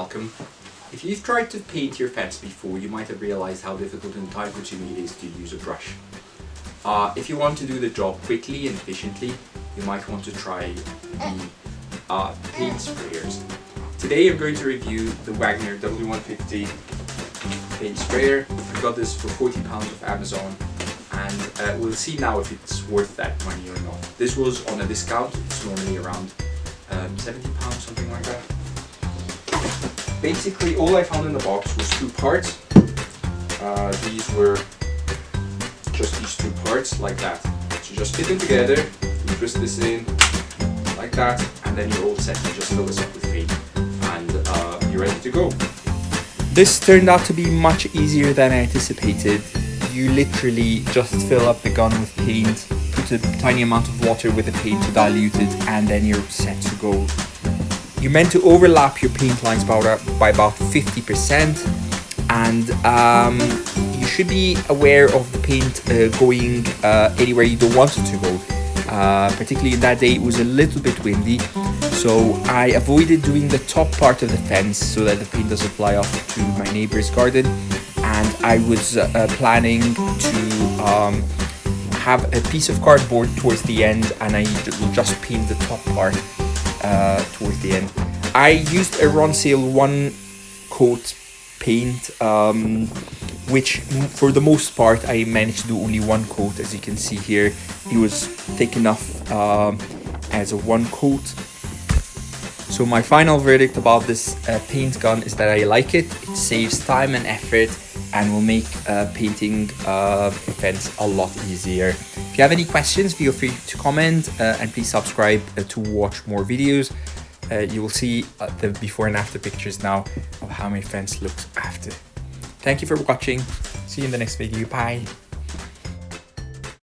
welcome. If you've tried to paint your fence before, you might have realized how difficult and time consuming it is to use a brush. If you want to do the job quickly and efficiently, you might want to try the paint sprayers. Today I'm going to review the Wagner W150 paint sprayer. I got this for £40 off Amazon, and we'll see now if it's worth that money or not. This was on a discount. It's normally around £70, something like that. Basically all I found in the box was two parts. These were just these two parts like that. So just fit them together, you twist this in like that, and then you're all set. You just fill this up with paint and you're ready to go. This turned out to be much easier than I anticipated. You literally just fill up the gun with paint, put a tiny amount of water with the paint to dilute it, and then you're set to go. You're meant to overlap your paint lines by about 50%, and you should be aware of the paint going anywhere you don't want it to go. Particularly that day it was a little bit windy, so I avoided doing the top part of the fence so that the paint doesn't fly off to my neighbor's garden, and I was planning to have a piece of cardboard towards the end, and I will just paint the top part towards the end. I used a Ronseal 1 coat paint, which for the most part I managed to do only one coat. As you can see here, it was thick enough as a one coat. So my final verdict about this paint gun is that I like it. It saves time and effort and will make painting a fence a lot easier. If you have any questions, feel free to comment and please subscribe to watch more videos. You will see the before and after pictures now of how my fence looks after. Thank you for watching. See you in the next video. Bye.